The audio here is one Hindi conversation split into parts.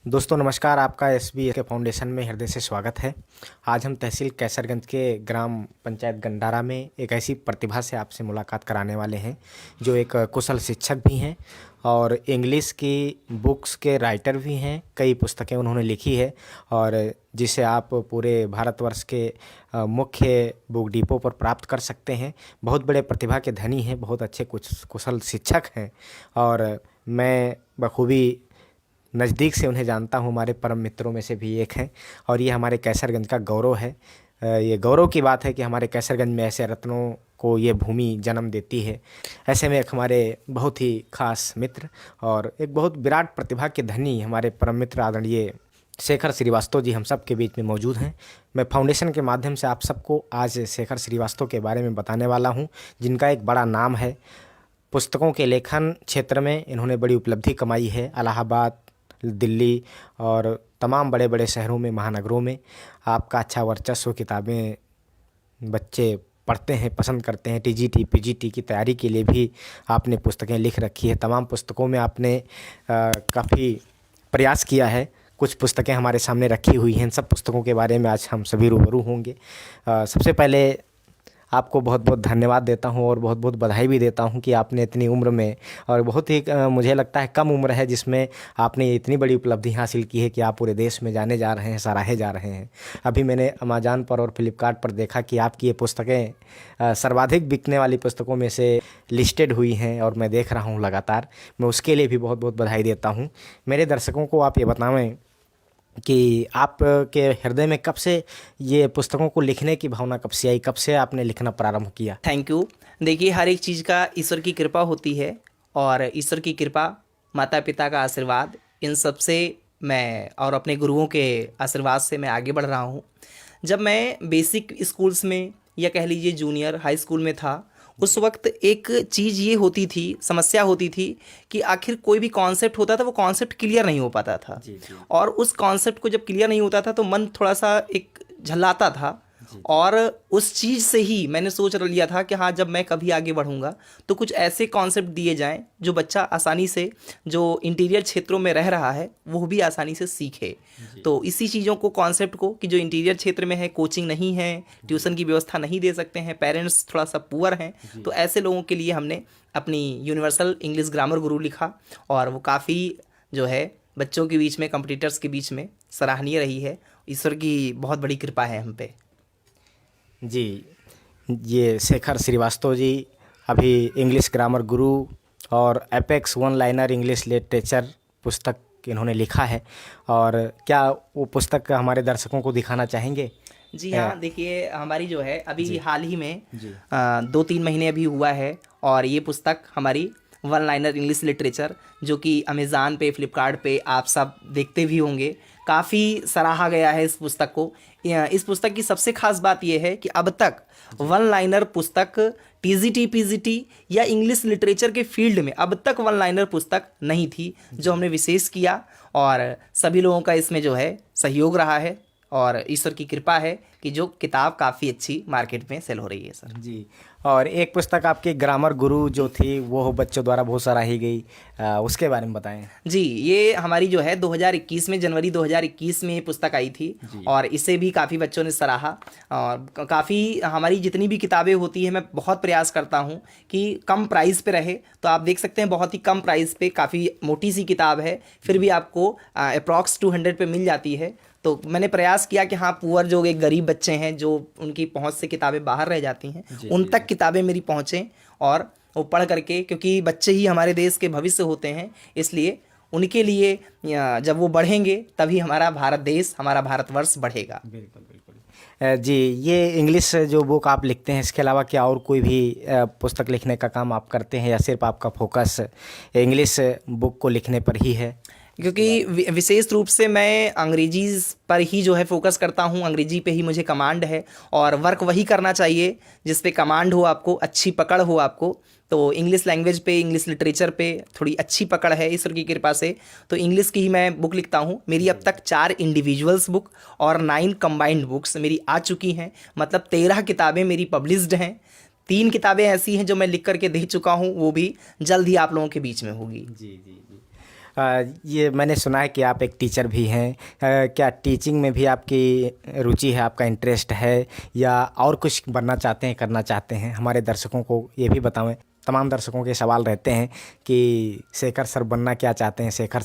दोस्तों नमस्कार, आपका एसबी के फाउंडेशन में हृदय से स्वागत है। आज हम तहसील कैसरगंज के ग्राम पंचायत गंडारा में एक ऐसी प्रतिभा से आपसे मुलाकात कराने वाले हैं जो एक कुशल शिक्षक भी हैं और इंग्लिश की बुक्स के राइटर भी हैं। कई पुस्तकें उन्होंने लिखी है और जिसे आप पूरे भारतवर्ष के मुख्य बुक डिपो पर प्राप्त कर सकते हैं। बहुत बड़े प्रतिभा के धनी हैं, बहुत अच्छे कुछ कुशल शिक्षक हैं और मैं बखूबी नज़दीक से उन्हें जानता हूँ। हमारे परम मित्रों में से भी एक हैं और ये हमारे कैसरगंज का गौरव है। ये गौरव की बात है कि हमारे कैसरगंज में ऐसे रत्नों को ये भूमि जन्म देती है। ऐसे में एक हमारे बहुत ही खास मित्र और एक बहुत विराट प्रतिभा के धनी हमारे परम मित्र आदरणीय शेखर श्रीवास्तव जी हम सब के बीच में मौजूद हैं। मैं फाउंडेशन के माध्यम से आप सबको आज शेखर श्रीवास्तव के बारे में बताने वाला हूँ, जिनका एक बड़ा नाम है। पुस्तकों के लेखन क्षेत्र में इन्होंने बड़ी उपलब्धि कमाई है। इलाहाबाद, दिल्ली और तमाम बड़े बड़े शहरों में, महानगरों में आपका अच्छा वर्चस्व, किताबें बच्चे पढ़ते हैं, पसंद करते हैं। टीजीटी पीजीटी की तैयारी के लिए भी आपने पुस्तकें लिख रखी है। तमाम पुस्तकों में आपने काफ़ी प्रयास किया है। कुछ पुस्तकें हमारे सामने रखी हुई हैं। इन सब पुस्तकों के बारे में आज हम सभी रूबरू होंगे। सबसे पहले आपको बहुत बहुत धन्यवाद देता हूं और बहुत बहुत बधाई भी देता हूं कि आपने इतनी उम्र में, और बहुत ही मुझे लगता है कम उम्र है जिसमें आपने इतनी बड़ी उपलब्धि हासिल की है कि आप पूरे देश में जाने जा रहे हैं, सराहे जा रहे हैं। अभी मैंने अमेज़न पर और फ्लिपकार्ट पर देखा कि आपकी ये पुस्तकें सर्वाधिक बिकने वाली पुस्तकों में से लिस्टेड हुई हैं और मैं देख रहा हूँ लगातार। मैं उसके लिए भी बहुत बहुत बधाई देता हूँ। मेरे दर्शकों को आप ये बताएं कि आपके हृदय में कब से ये पुस्तकों को लिखने की भावना कब से आई, कब से आपने लिखना प्रारंभ किया? Thank you. देखिए, हर एक चीज़ का ईश्वर की कृपा होती है और ईश्वर की कृपा, माता पिता का आशीर्वाद, इन सब से मैं और अपने गुरुओं के आशीर्वाद से मैं आगे बढ़ रहा हूँ। जब मैं बेसिक स्कूल्स में या कह लीजिए जूनियर हाई स्कूल में था, उस वक्त एक चीज़ ये होती थी, समस्या होती थी कि आखिर कोई भी कॉन्सेप्ट होता था, वो कॉन्सेप्ट क्लियर नहीं हो पाता था। जी जी। और उस कॉन्सेप्ट को जब क्लियर नहीं होता था तो मन थोड़ा सा एक झल्लाता था। और उस चीज़ से ही मैंने सोच लिया था कि हाँ, जब मैं कभी आगे बढ़ूंगा तो कुछ ऐसे कॉन्सेप्ट दिए जाएं जो बच्चा आसानी से, जो इंटीरियर क्षेत्रों में रह रहा है, वो भी आसानी से सीखे। तो इसी चीज़ों को, कॉन्सेप्ट को, कि जो इंटीरियर क्षेत्र में है, कोचिंग नहीं है, ट्यूशन की व्यवस्था नहीं दे सकते हैं, पेरेंट्स थोड़ा सा पुअर हैं, तो ऐसे लोगों के लिए हमने अपनी यूनिवर्सल इंग्लिश ग्रामर गुरु लिखा और वो काफ़ी जो है बच्चों के बीच में, कंपटीटर्स के बीच में सराहनीय रही है। ईश्वर की बहुत बड़ी कृपा है हम पे। जी, ये शेखर श्रीवास्तव जी अभी इंग्लिश ग्रामर गुरु और apex one liner English literature पुस्तक इन्होंने लिखा है। और क्या वो पुस्तक हमारे दर्शकों को दिखाना चाहेंगे? जी हाँ, देखिए, हमारी जो है अभी हाल ही में जी 2-3 महीने अभी हुआ है और ये पुस्तक हमारी वन लाइनर इंग्लिश लिटरेचर, जो कि अमेज़न पे, फ्लिपकार्ट पे आप सब देखते भी होंगे, काफ़ी सराहा गया है इस पुस्तक को। इस पुस्तक की सबसे खास बात यह है कि अब तक वन लाइनर पुस्तक टीजीटी पीजीटी या इंग्लिश लिटरेचर के फील्ड में अब तक वन लाइनर पुस्तक नहीं थी, जो हमने विशेष किया और सभी लोगों का इसमें जो है सहयोग रहा है और ईश्वर की कृपा है कि जो किताब काफ़ी अच्छी मार्केट में सेल हो रही है सर। जी। और एक पुस्तक आपकी ग्रामर गुरु जो थी वो बच्चों द्वारा बहुत सराही गई, उसके बारे में बताएं। जी, ये हमारी जो है 2021 में, जनवरी 2021 में ये पुस्तक आई थी और इसे भी काफ़ी बच्चों ने सराहा। और काफ़ी हमारी जितनी भी किताबें होती हैं, मैं बहुत प्रयास करता हूँ कि कम प्राइस पे रहे। तो आप देख सकते हैं बहुत ही कम प्राइस पे, काफ़ी मोटी सी किताब है, फिर भी आपको अप्रॉक्स 200 पे मिल जाती है। तो मैंने प्रयास किया कि हाँ, पुअर जो एक गरीब बच्चे हैं, जो उनकी पहुंच से किताबें बाहर रह जाती हैं, उन तक किताबें मेरी पहुंचें और वो पढ़ करके, क्योंकि बच्चे ही हमारे देश के भविष्य होते हैं, इसलिए उनके लिए जब वो बढ़ेंगे तभी हमारा भारत देश, हमारा भारतवर्ष बढ़ेगा। बिल्कुल बिल्कुल। जी, ये इंग्लिश जो बुक आप लिखते हैं, इसके अलावा क्या और कोई भी पुस्तक लिखने का काम आप करते हैं या सिर्फ आपका फोकस इंग्लिश बुक को लिखने पर ही है? क्योंकि विशेष रूप से मैं अंग्रेजी पर ही जो है फोकस करता हूँ, अंग्रेजी पे ही मुझे कमांड है और वर्क वही करना चाहिए जिस पे कमांड हो आपको, अच्छी पकड़ हो आपको। तो इंग्लिश लैंग्वेज पे, इंग्लिश लिटरेचर पे थोड़ी अच्छी पकड़ है ईश्वर की कृपा से, तो इंग्लिश की ही मैं बुक लिखता हूँ। मेरी अब तक 4 इंडिविजुअल्स बुक और 9 कंबाइंड बुक्स मेरी आ चुकी हैं, मतलब 13 किताबें मेरी पब्लिश्ड हैं। 3 किताबें ऐसी हैं जो मैं लिख करके दे चुका हूँ, वो भी जल्द ही आप लोगों के बीच में होगी। जी जी जी। ये मैंने सुना है कि आप एक टीचर भी हैं। क्या टीचिंग में भी आपकी रुचि है, आपका इंटरेस्ट है, या और कुछ बनना चाहते हैं, करना चाहते हैं? हमारे दर्शकों को ये भी बताएं। तमाम दर्शकों के सवाल रहते हैं कि शेखर सर बनना क्या चाहते हैं, शेखर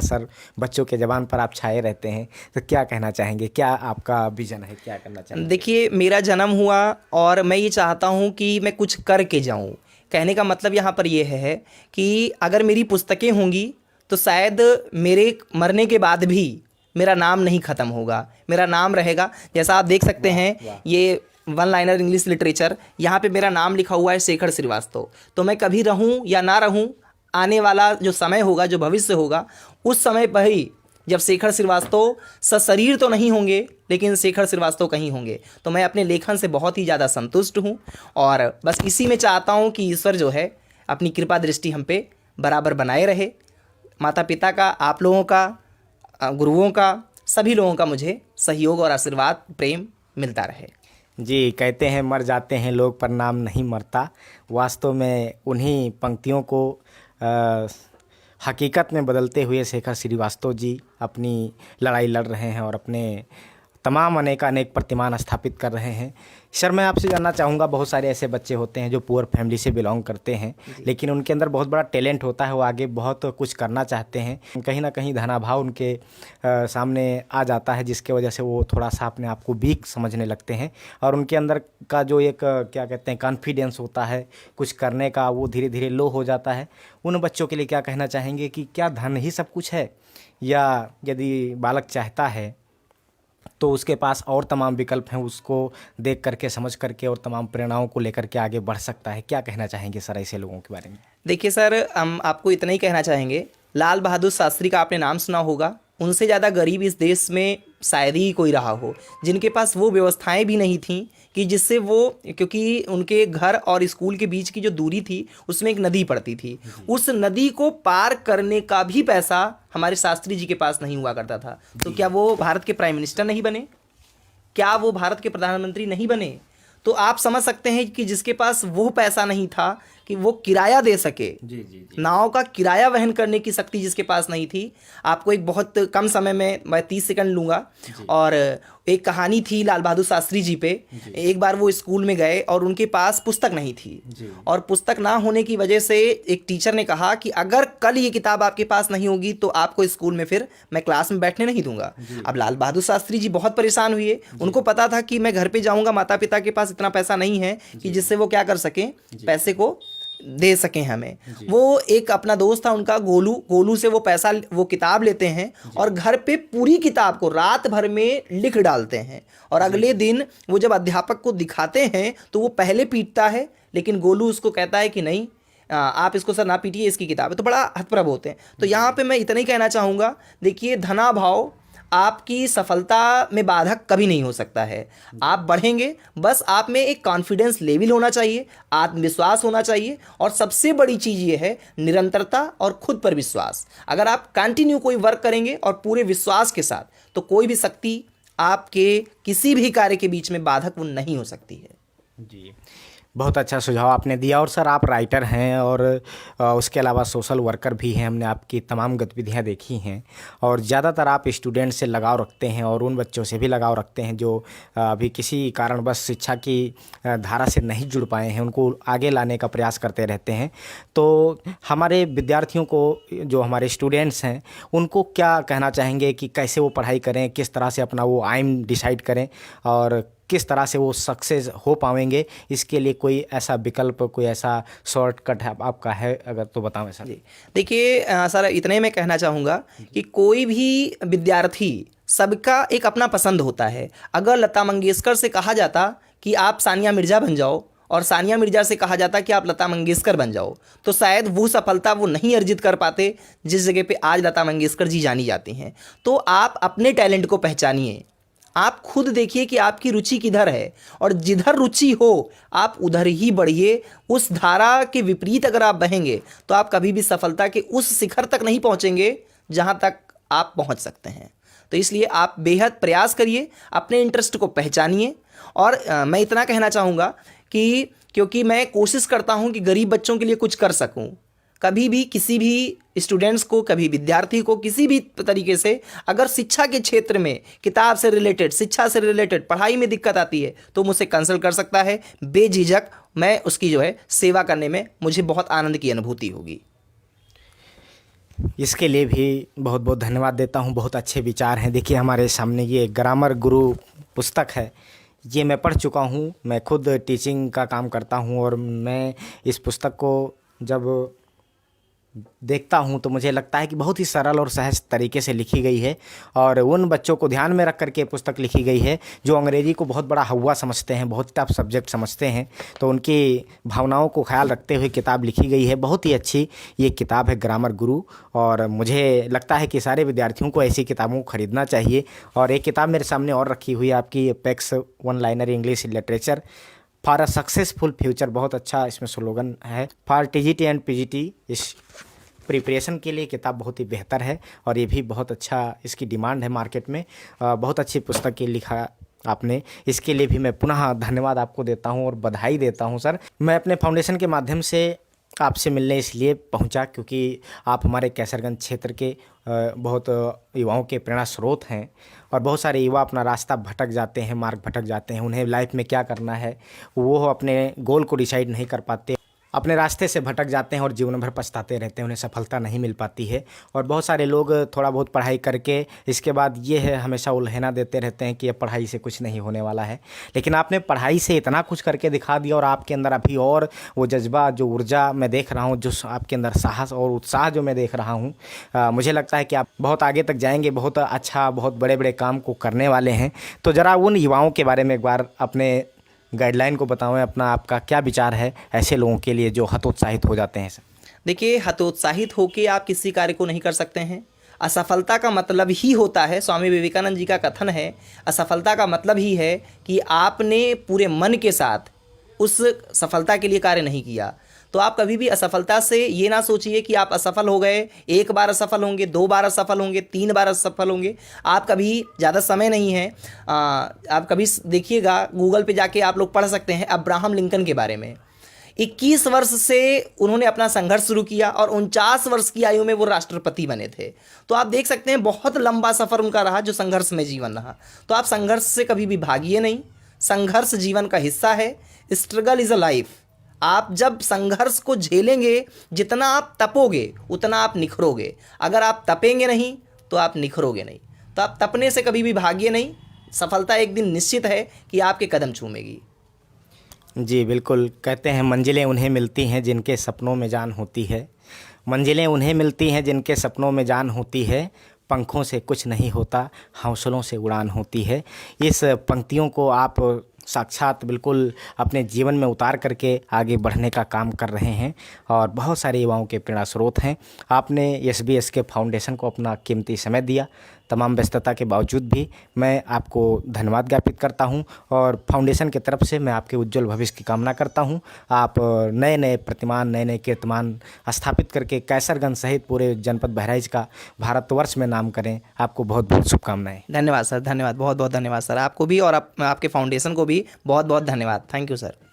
सर बच्चों के ज़बान पर आप छाए रहते हैं, तो क्या कहना चाहेंगे? क्या आपका विजन है, क्या करना चाहेंगे? देखिए, मेरा जन्म हुआ और मैं ये चाहता हूँ कि मैं कुछ करके जाऊँ। कहने का मतलब यहाँ पर ये है कि अगर मेरी पुस्तकें होंगी तो शायद मेरे मरने के बाद भी मेरा नाम नहीं ख़त्म होगा, मेरा नाम रहेगा। जैसा आप देख सकते हैं, ये वन लाइनर इंग्लिश लिटरेचर, यहाँ पे मेरा नाम लिखा हुआ है शेखर श्रीवास्तव। तो मैं कभी रहूँ या ना रहूँ, आने वाला जो समय होगा, जो भविष्य होगा, उस समय पर ही जब शेखर श्रीवास्तव सशरीर तो नहीं होंगे लेकिन शेखर श्रीवास्तव कहीं होंगे, तो मैं अपने लेखन से बहुत ही ज़्यादा संतुष्ट हूँ। और बस इसी में चाहता हूँ कि ईश्वर जो है अपनी कृपा दृष्टि हम पे बराबर बनाए रहे। माता पिता का, आप लोगों का, गुरुओं का, सभी लोगों का मुझे सहयोग और आशीर्वाद, प्रेम मिलता रहे। जी, कहते हैं मर जाते हैं लोग पर नाम नहीं मरता। वास्तव में उन्हीं पंक्तियों को हकीकत में बदलते हुए शेखर श्रीवास्तव जी अपनी लड़ाई लड़ रहे हैं और अपने तमाम अनेक प्रतिमान स्थापित कर रहे हैं। सर, मैं आपसे जानना चाहूँगा, बहुत सारे ऐसे बच्चे होते हैं जो पुअर फैमिली से बिलोंग करते हैं, लेकिन उनके अंदर बहुत बड़ा टैलेंट होता है, वो आगे बहुत कुछ करना चाहते हैं, कहीं ना कहीं धनाभाव उनके सामने आ जाता है, जिसके वजह से वो थोड़ा सा अपने आप को वीक समझने लगते हैं और उनके अंदर का जो एक क्या कहते हैं कॉन्फिडेंस होता है कुछ करने का, वो धीरे धीरे लो हो जाता है। उन बच्चों के लिए क्या कहना चाहेंगे कि क्या धन ही सब कुछ है, या यदि बालक चाहता है तो उसके पास और तमाम विकल्प हैं, उसको देख करके, समझ करके और तमाम प्रेरणाओं को लेकर के आगे बढ़ सकता है? क्या कहना चाहेंगे सर ऐसे लोगों के बारे में? देखिए सर, हम आपको इतना ही कहना चाहेंगे, लाल बहादुर शास्त्री का आपने नाम सुना होगा। उनसे ज़्यादा गरीब इस देश में शायद ही कोई रहा हो, जिनके पास वो व्यवस्थाएं भी नहीं थीं कि जिससे वो, क्योंकि उनके घर और स्कूल के बीच की जो दूरी थी उसमें एक नदी पड़ती थी, उस नदी को पार करने का भी पैसा हमारे शास्त्री जी के पास नहीं हुआ करता था। तो क्या वो भारत के प्राइम मिनिस्टर नहीं बने? क्या वो भारत के प्रधानमंत्री नहीं बने? तो आप समझ सकते हैं कि जिसके पास वो पैसा नहीं था कि वो किराया दे सके, नाव का किराया वहन करने की शक्ति जिसके पास नहीं थी। आपको एक बहुत कम समय में, मैं 30 सेकंड लूँगा, और एक कहानी थी लाल बहादुर शास्त्री जी पे। एक बार वो स्कूल में गए और उनके पास पुस्तक नहीं थी, और पुस्तक ना होने की वजह से एक टीचर ने कहा कि अगर कल ये किताब आपके पास नहीं होगी तो आपको स्कूल में फिर मैं क्लास में बैठने नहीं दूंगा। अब लाल बहादुर शास्त्री जी बहुत परेशान हुए। उनको पता था कि मैं घर पे जाऊंगा, माता पिता के पास इतना पैसा नहीं है कि जिससे वो क्या कर सकें, पैसे को दे सकें हमें। वो एक अपना दोस्त था उनका, गोलू से वो पैसा, वो किताब लेते हैं और घर पे पूरी किताब को रात भर में लिख डालते हैं, और अगले दिन वो जब अध्यापक को दिखाते हैं तो वो पहले पीटता है, लेकिन गोलू उसको कहता है कि नहीं, आप इसको सर ना पीटिए, इसकी किताब है। तो बड़ा हतप्रभ होते हैं। तो यहाँ पे मैं इतना ही कहना चाहूँगा, देखिए, धनाभाव आपकी सफलता में बाधक कभी नहीं हो सकता है। आप बढ़ेंगे, बस आप में एक कॉन्फिडेंस लेवल होना चाहिए, आत्मविश्वास होना चाहिए, और सबसे बड़ी चीज़ ये है निरंतरता और खुद पर विश्वास। अगर आप कंटिन्यू कोई वर्क करेंगे और पूरे विश्वास के साथ, तो कोई भी शक्ति आपके किसी भी कार्य के बीच में बाधक वो नहीं हो सकती है। जी, बहुत अच्छा सुझाव आपने दिया। और सर, आप राइटर हैं और उसके अलावा सोशल वर्कर भी हैं। हमने आपकी तमाम गतिविधियां देखी हैं और ज़्यादातर आप स्टूडेंट से लगाव रखते हैं और उन बच्चों से भी लगाव रखते हैं जो अभी किसी कारणवश शिक्षा की धारा से नहीं जुड़ पाए हैं, उनको आगे लाने का प्रयास करते रहते हैं। तो हमारे विद्यार्थियों को, जो हमारे स्टूडेंट्स हैं, उनको क्या कहना चाहेंगे कि कैसे वो पढ़ाई करें, किस तरह से अपना वो एम डिसाइड करें और किस तरह से वो सक्सेस हो पाएंगे? इसके लिए कोई ऐसा विकल्प, कोई ऐसा शॉर्टकट है आपका है, अगर तो बताओ सर। जी, देखिए सर, इतने में कहना चाहूँगा कि कोई भी विद्यार्थी, सबका एक अपना पसंद होता है। अगर लता मंगेशकर से कहा जाता कि आप सानिया मिर्ज़ा बन जाओ, और सानिया मिर्ज़ा से कहा जाता कि आप लता मंगेशकर बन जाओ, तो शायद वो सफलता वो नहीं अर्जित कर पाते जिस जगह पे आज लता मंगेशकर जी जानी जाती हैं। तो आप अपने टैलेंट को पहचानिए, आप खुद देखिए कि आपकी रुचि किधर है, और जिधर रुचि हो आप उधर ही बढ़िए। उस धारा के विपरीत अगर आप बहेंगे तो आप कभी भी सफलता के उस शिखर तक नहीं पहुंचेंगे जहां तक आप पहुंच सकते हैं। तो इसलिए आप बेहद प्रयास करिए, अपने इंटरेस्ट को पहचानिए। और मैं इतना कहना चाहूँगा कि क्योंकि मैं कोशिश करता हूँ कि गरीब बच्चों के लिए कुछ कर सकूँ, कभी भी किसी भी स्टूडेंट्स को, कभी विद्यार्थी को किसी भी तरीके से अगर शिक्षा के क्षेत्र में किताब से रिलेटेड, शिक्षा से रिलेटेड, पढ़ाई में दिक्कत आती है तो मुझसे कंसल्ट कर सकता है। बेझिझक मैं उसकी जो है सेवा करने में मुझे बहुत आनंद की अनुभूति होगी। इसके लिए भी बहुत बहुत धन्यवाद देता हूँ। बहुत अच्छे विचार हैं। देखिए हमारे सामने ये ग्रामर गुरु पुस्तक है, ये मैं पढ़ चुका हूँ। मैं खुद टीचिंग का काम करता हूँ और मैं इस पुस्तक को जब देखता हूँ तो मुझे लगता है कि बहुत ही सरल और सहज तरीके से लिखी गई है और उन बच्चों को ध्यान में रख करके पुस्तक लिखी गई है जो अंग्रेजी को बहुत बड़ा हव्वा समझते हैं, बहुत टफ सब्जेक्ट समझते हैं। तो उनकी भावनाओं को ख्याल रखते हुए किताब लिखी गई है। बहुत ही अच्छी ये किताब है ग्रामर गुरु, और मुझे लगता है कि सारे विद्यार्थियों को ऐसी किताबों को खरीदना चाहिए। और एक किताब मेरे सामने और रखी हुई है आपकी, apex one liner English literature for a successful future. बहुत अच्छा इसमें स्लोगन है, फॉर टीजीटी एंड पीजीटी। इस प्रिपरेशन के लिए किताब बहुत ही बेहतर है और ये भी बहुत अच्छा इसकी डिमांड है मार्केट में। बहुत अच्छी पुस्तक की लिखा आपने, इसके लिए भी मैं पुनः धन्यवाद आपको देता हूं और बधाई देता हूं सर। मैं अपने फाउंडेशन के माध्यम से आपसे मिलने इसलिए पहुंचा क्योंकि आप हमारे कैसरगंज क्षेत्र के बहुत युवाओं के प्रेरणा स्रोत हैं और बहुत सारे युवा अपना रास्ता भटक जाते हैं, मार्ग भटक जाते हैं। उन्हें लाइफ में क्या करना है वो अपने गोल को डिसाइड नहीं कर पाते, अपने रास्ते से भटक जाते हैं और जीवन भर पछताते रहते हैं, उन्हें सफलता नहीं मिल पाती है। और बहुत सारे लोग थोड़ा बहुत पढ़ाई करके इसके बाद ये है हमेशा उल्हेना देते रहते हैं कि ये पढ़ाई से कुछ नहीं होने वाला है। लेकिन आपने पढ़ाई से इतना कुछ करके दिखा दिया और आपके अंदर अभी और वो जज्बा, जो ऊर्जा मैं देख रहा हूँ, जो आपके अंदर साहस और उत्साह जो मैं देख रहा हूँ, मुझे लगता है कि आप बहुत आगे तक जाएंगे, बहुत अच्छा, बहुत बड़े बड़े काम को करने वाले हैं। तो ज़रा उन युवाओं के बारे में एक बार अपने गाइडलाइन को बताओ, अपना आपका क्या विचार है ऐसे लोगों के लिए जो हतोत्साहित हो जाते हैं सर? देखिए, हतोत्साहित होकर आप किसी कार्य को नहीं कर सकते हैं। असफलता का मतलब ही होता है, स्वामी विवेकानंद जी का कथन है, असफलता का मतलब ही है कि आपने पूरे मन के साथ उस सफलता के लिए कार्य नहीं किया। तो आप कभी भी असफलता से ये ना सोचिए कि आप असफल हो गए, एक बार असफल होंगे, 2 बार असफल होंगे, 3 बार असफल होंगे। आप कभी, ज़्यादा समय नहीं है, आप कभी देखिएगा, गूगल पे जाके आप लोग पढ़ सकते हैं अब्राहम लिंकन के बारे में। 21 वर्ष से उन्होंने अपना संघर्ष शुरू किया और 49 वर्ष की आयु में वो राष्ट्रपति बने थे। तो आप देख सकते हैं बहुत लंबा सफ़र उनका रहा, जो संघर्ष में जीवन रहा। तो आप संघर्ष से कभी भी भागिए नहीं, संघर्ष जीवन का हिस्सा है। Struggle is a life. आप जब संघर्ष को झेलेंगे, जितना आप तपोगे उतना आप निखरोगे। अगर आप तपेंगे नहीं तो आप निखरोगे नहीं। तो आप तपने से कभी भी भागिए नहीं। सफलता एक दिन निश्चित है कि आपके कदम चूमेगी। जी बिल्कुल, कहते हैं मंजिलें उन्हें मिलती हैं जिनके सपनों में जान होती है। मंजिलें उन्हें मिलती हैं जिनके सपनों में जान होती है। पंखों से कुछ नहीं होता, हौसलों से उड़ान होती है। इस पंक्तियों को आप साक्षात बिल्कुल अपने जीवन में उतार करके आगे बढ़ने का काम कर रहे हैं और बहुत सारे युवाओं के प्रेरणा स्रोत हैं। आपने SBS के फाउंडेशन को अपना कीमती समय दिया। तमाम व्यस्तता के बावजूद भी मैं आपको धन्यवाद ज्ञापित करता हूं और फाउंडेशन की तरफ से मैं आपके उज्जवल भविष्य की कामना करता हूं। आप नए नए प्रतिमान, नए नए कीर्तिमान स्थापित करके कैसरगंज सहित पूरे जनपद बहराइच का भारतवर्ष में नाम करें। आपको बहुत बहुत शुभकामनाएं। धन्यवाद सर, धन्यवाद, बहुत बहुत धन्यवाद सर। आपको भी और आपके फाउंडेशन को भी बहुत बहुत धन्यवाद। Thank you sir.